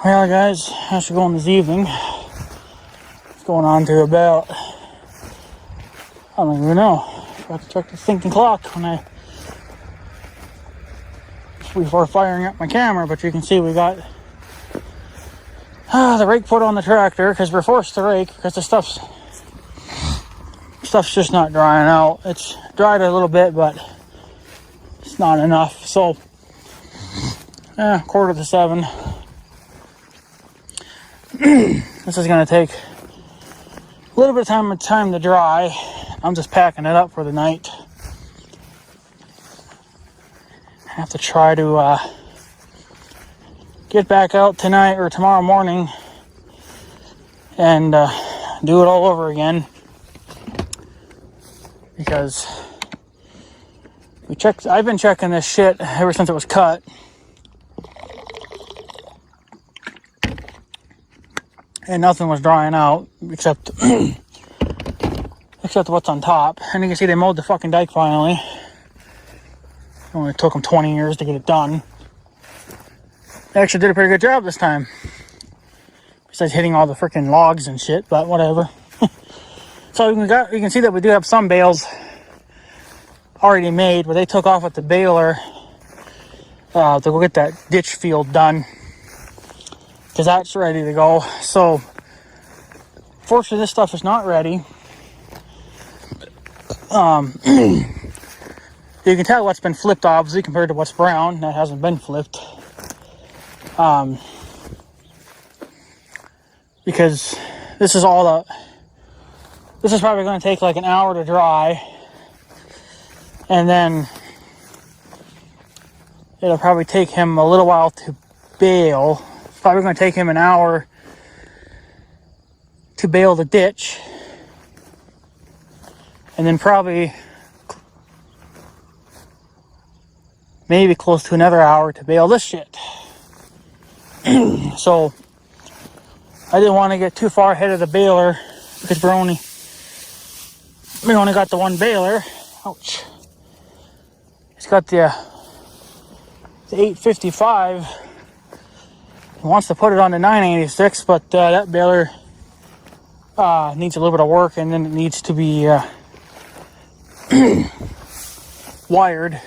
Well, guys, I should go on this evening. It's going on to about, I don't even know. I forgot to check the thinking clock before firing up my camera, but you can see we got the rake put on the tractor because we're forced to rake because the stuff's just not drying out. It's dried a little bit, but it's not enough. So, 6:45. This is going to take a little bit of time to dry. I'm just packing it up for the night. I have to try to get back out tonight or tomorrow morning and do it all over again, because I've been checking this shit ever since it was cut. And nothing was drying out except what's on top. And you can see they mowed the fucking dike finally. It only took them 20 years to get it done. They actually did a pretty good job this time. Besides hitting all the freaking logs and shit, but whatever. So you can see that we do have some bales already made, but they took off with the baler to go get that ditch field done, because that's ready to go. So fortunately this stuff is not ready. You can tell what's been flipped obviously compared to what's brown that hasn't been flipped, because this is probably going to take like an hour to dry, and then it'll probably take him a little while to bale. It's probably going to take him an hour to bale the ditch, and then probably maybe close to another hour to bale this shit. So I didn't want to get too far ahead of the baler because we only got the one baler. Ouch. It's got the 855. He wants to put it on the 986, but that baler needs a little bit of work, and then it needs to be wired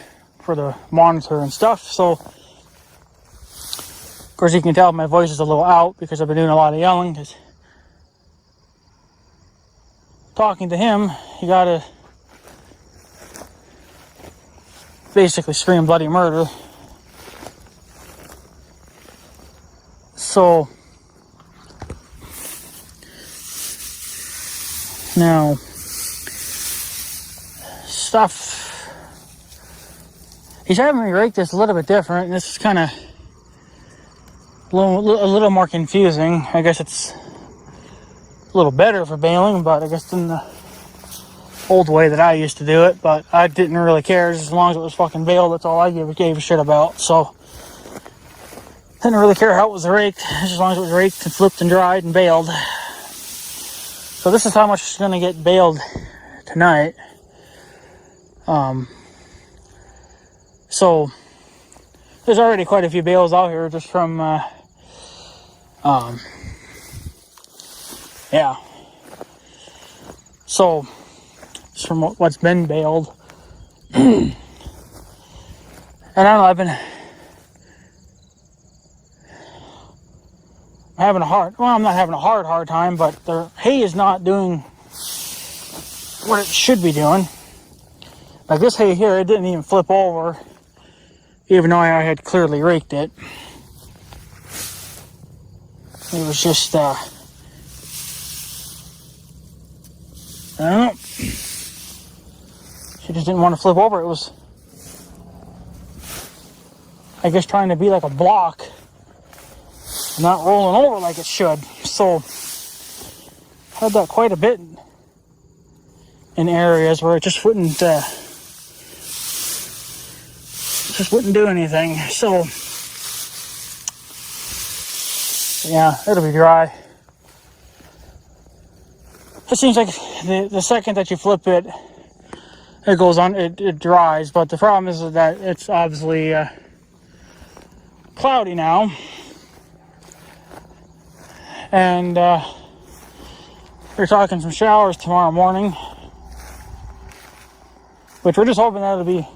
for the monitor and stuff. So of course you can tell my voice is a little out because I've been doing a lot of yelling, because talking to him you gotta basically scream bloody murder. So now stuff, he's having me rake this a little bit different, and this is kind of a little more confusing. I guess it's a little better for baling, but I guess than the old way that I used to do it. But I didn't really care, just as long as it was fucking baled. That's all I gave a shit about. So didn't really care how it was raked, just as long as it was raked and flipped and dried and baled. So this is how much is going to get baled tonight. So there's already quite a few bales out here just from so just from what's been baled. And I don't know, I'm not having a hard time, but the hay is not doing what it should be doing. Like this hay here, it didn't even flip over, even though I had clearly raked it. It was just, I don't know. She just didn't want to flip over. It was, I guess, trying to be like a block, not rolling over like it should. So I had that quite a bit in areas where it just wouldn't do anything. So yeah, it'll be dry. It seems like the second that you flip it, it goes on, it dries. But the problem is that it's obviously cloudy now. And we're talking some showers tomorrow morning, which we're just hoping that it'll be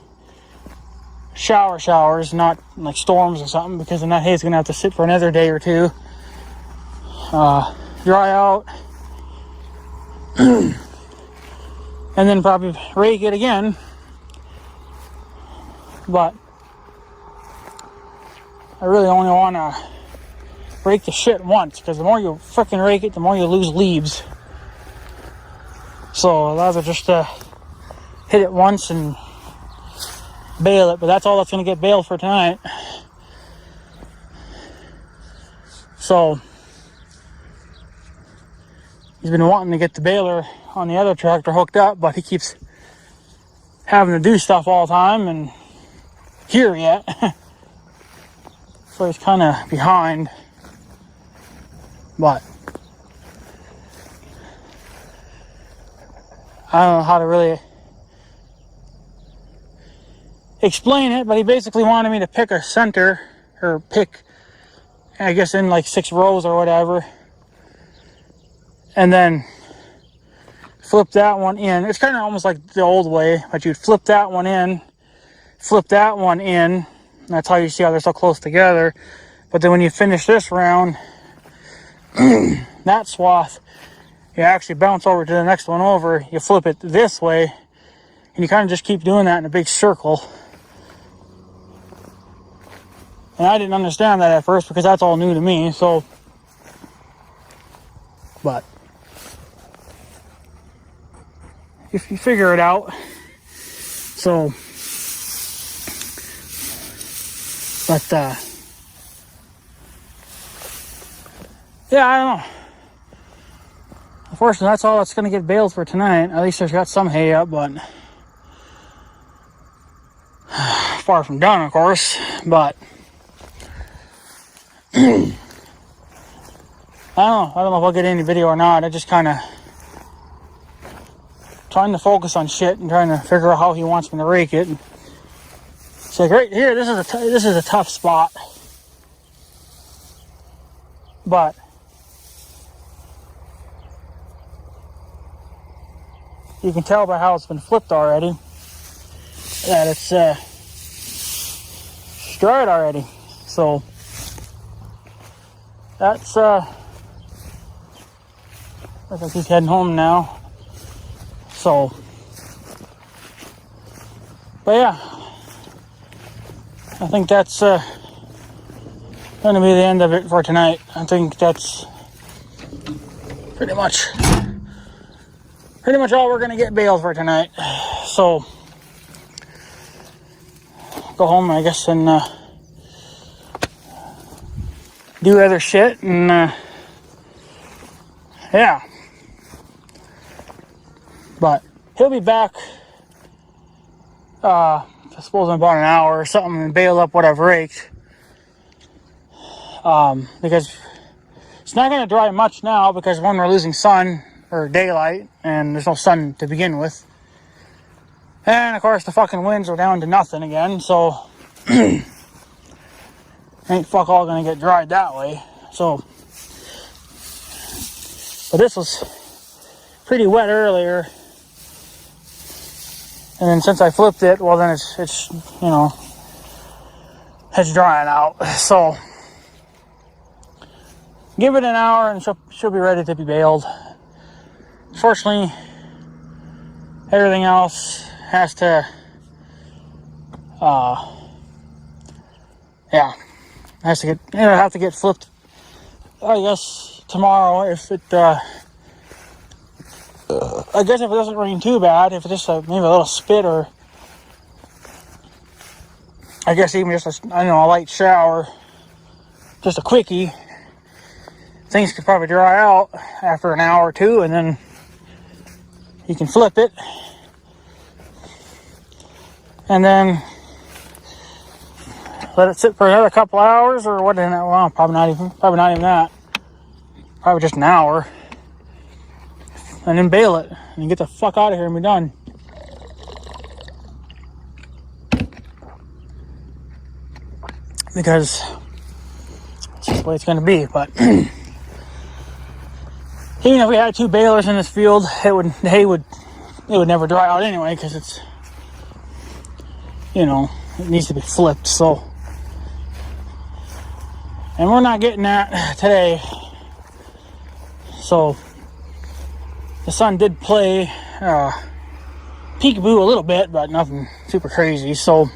showers, not like storms or something, because then that hay's gonna have to sit for another day or two, dry out, and then probably rake it again. But I really only want to rake the shit once, because the more you freaking rake it, the more you lose leaves. So I'd rather just hit it once and bale it, but that's all that's going to get baled for tonight. So he's been wanting to get the baler on the other tractor hooked up, but he keeps having to do stuff all the time and here yet. So he's kind of behind. But I don't know how to really explain it, but he basically wanted me to pick a center, or pick, I guess, in like 6 rows or whatever, and then flip that one in. It's kind of almost like the old way, but you'd flip that one in, flip that one in. That's how you see how they're so close together. But then when you finish this round, that swath, you actually bounce over to the next one over, you flip it this way, and you kind of just keep doing that in a big circle. And I didn't understand that at first, because that's all new to me, so. But if you figure it out. So, but yeah, I don't know. Unfortunately, that's all that's going to get baled for tonight. At least there's got some hay up, but far from done, of course. But I don't know if I'll get any video or not. I just kind of trying to focus on shit and trying to figure out how he wants me to rake it. It's like right here, this is a tough spot, but you can tell by how it's been flipped already that it's dried already. So that's I think he's heading home now. So, but yeah, I think that's going to be the end of it for tonight. I think that's pretty much all we're going to get baled for tonight. So, go home, I guess, and do other shit, and yeah. But he'll be back, I suppose, in about an hour or something, and bale up what I've raked. Because it's not going to dry much now, because one, we're losing sun or daylight, and there's no sun to begin with. And of course, the fucking winds are down to nothing again, so ain't fuck all going to get dried that way. So, but this was pretty wet earlier. And then since I flipped it, well, then it's you know, it's drying out. So give it an hour and she'll be ready to be baled. Fortunately, everything else has to, have to get flipped, I guess, tomorrow if it, I guess if it doesn't rain too bad, if it's just maybe a little spit, or I guess even just a light shower, just a quickie, things could probably dry out after an hour or two, and then you can flip it, and then let it sit for another couple hours, or what? Well, probably not even that. Probably just an hour. And then bale it and get the fuck out of here and be done. Because it's just the way it's going to be. But even if we had 2 balers in this field, the hay would never dry out anyway, because it's, you know, it needs to be flipped. So, and we're not getting that today. So the sun did play peekaboo a little bit, but nothing super crazy. So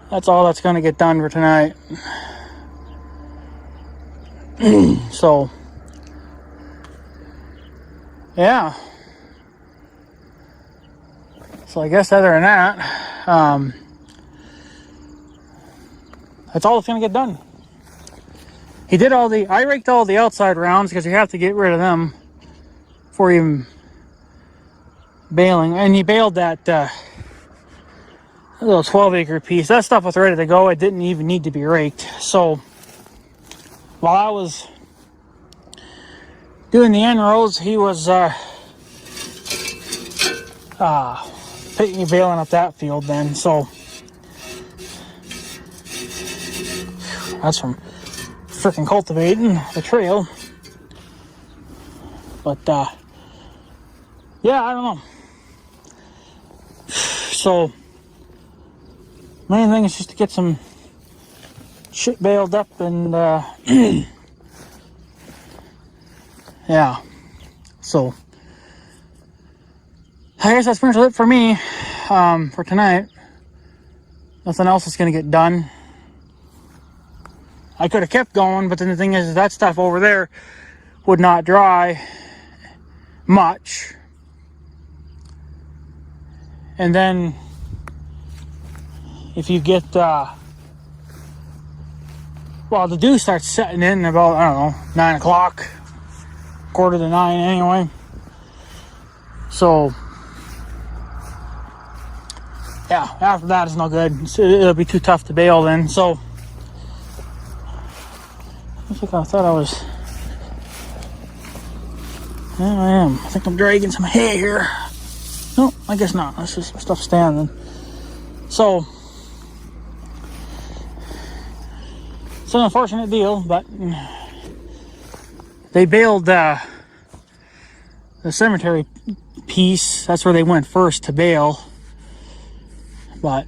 that's all that's going to get done for tonight. So yeah. So I guess other than that, that's all that's going to get done. I raked all the outside rounds because you have to get rid of them before even baling. And he baled that little 12-acre piece. That stuff was ready to go. It didn't even need to be raked. So while I was doing the end rows, he was baling up that field then. So that's from freaking cultivating the trail. But yeah, I don't know. So main thing is just to get some shit baled up and yeah. So I guess that's pretty much it for me for tonight. Nothing else is gonna get done. I could have kept going, but then the thing is that stuff over there would not dry much. And then if you get the dew starts setting in about, I don't know, 9 o'clock, 8:45 anyway. So yeah, after that it's no good. It'll be too tough to bale then. So I thought I was. There I am. I think I'm dragging some hay here. No, I guess not. That's just stuff standing. So it's an unfortunate deal, but they baled the cemetery piece. That's where they went first to bale, but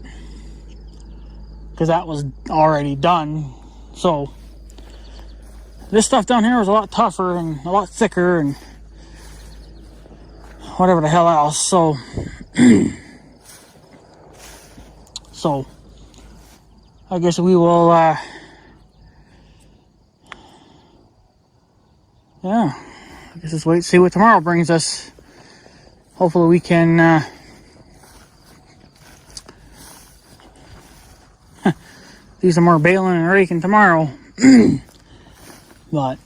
because that was already done. So this stuff down here was a lot tougher and a lot thicker and whatever the hell else. So so I guess we will yeah, I guess let's wait and see what tomorrow brings us. Hopefully we can do some more baling and raking tomorrow. But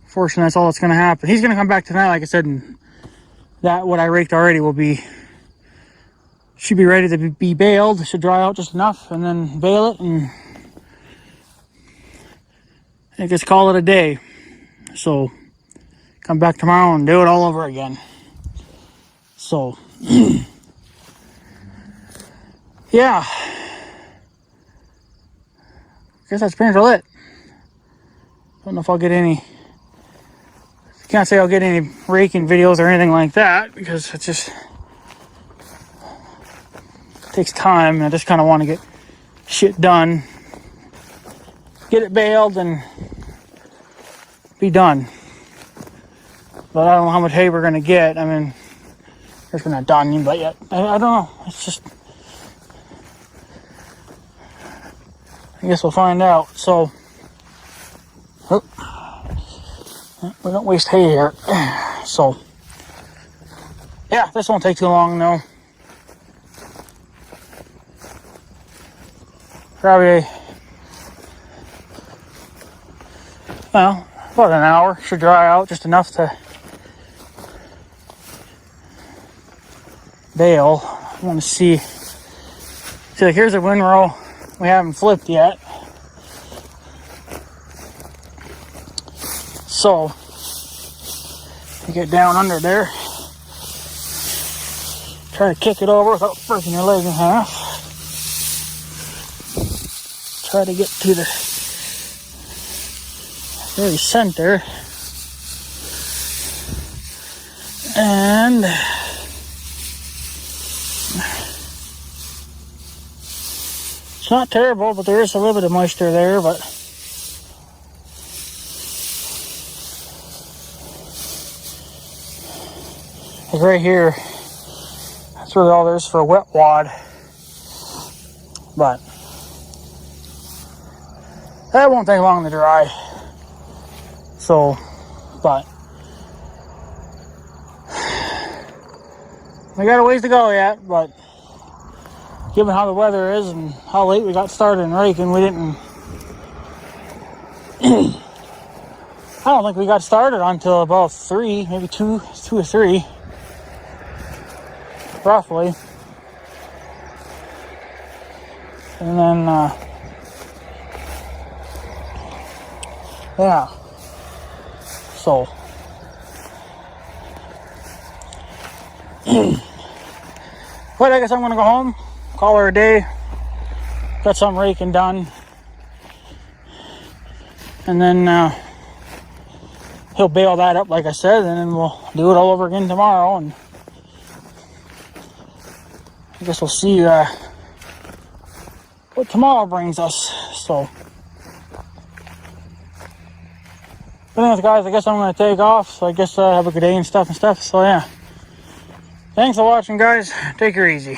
fortunately, that's all that's going to happen. He's going to come back tonight, like I said, and that what I raked already should be ready to be baled. Should dry out just enough, and then bale it, and I just call it a day. So come back tomorrow and do it all over again. So yeah. I guess that's pretty much it. Don't know if I'll get any. Can't say I'll get any raking videos or anything like that because it just takes time. I just kind of want to get shit done, get it baled, and be done. But I don't know how much hay we're gonna get. I mean, I guess we're not done but yet. I don't know. It's just. I guess we'll find out. So, we don't waste hay here. So, yeah, this won't take too long though. Probably, well, about an hour. Should dry out just enough to bale. I want to see. See, like, here's a windrow we haven't flipped yet. So, you get down under there, try to kick it over without breaking your leg in half. Try to get to the very center. And it's not terrible, but there is a little bit of moisture there, but like right here, that's really all there is for a wet wad. But that won't take long to dry. So, but we got a ways to go yet, but given how the weather is and how late we got started in raking, we didn't I don't think we got started until about 3, maybe 2 or 3, roughly. And then yeah, so but I guess I'm gonna go home, call her a day, got some raking done, and then he'll bail that up like I said, and then we'll do it all over again tomorrow, and I guess we'll see what tomorrow brings us. So but anyways, guys, I guess I'm gonna take off, so I guess have a good day and stuff. So yeah, thanks for watching, guys. Take her easy.